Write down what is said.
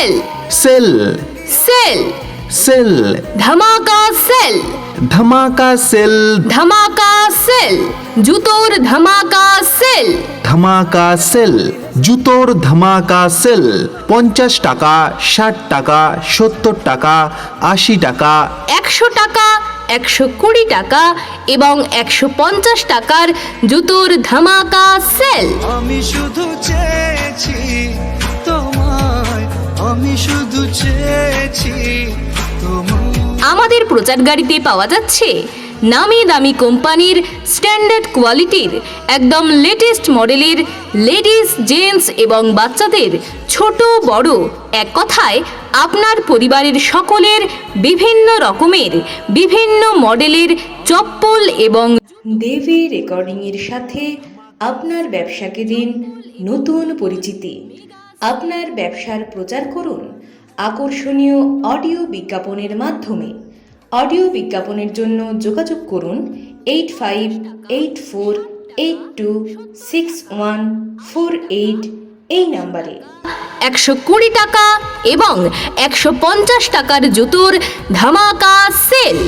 Sell sell sell sell ধামাকা sell ধামাকা sell ধামাকা সেল জুতোর ধামাকা সেল ধামাকা সেল জুতোর ধামাকা সেল 50 টাকা 60 টাকা 70 টাকা 80 টাকা 100 টাকা 120 টাকা এবং 150 টাকার জুতোর ধামাকা সেল। আমি শুধু চেয়েছি তোমায়, আমি শুধু চেয়েছি তোমায়। আমাদের প্রচার গাড়িতে পাওয়া যাচ্ছে নামি দামি কোম্পানির স্ট্যান্ডার্ড কোয়ালিটির একদম লেটেস্ট মডেলের লেডিস জেন্টস এবং বাচ্চাদের ছোট বড় এক কথায় আপনার পরিবারের সকলের বিভিন্ন রকমের বিভিন্ন মডেলের চপ্পল এবং দেবী রেকর্ডিংয়ের সাথে আপনার ব্যবসাকে দিন নতুন পরিচিতি। আপনার ব্যবসার প্রচার করুন আকর্ষণীয় অডিও বিজ্ঞাপনের মাধ্যমে। অডিও বিজ্ঞাপনের জন্য যোগাযোগ করুন 8584826148 এই নাম্বারে। 120 টাকা এবং 150 টাকার জুতোর ধামাকা সেল।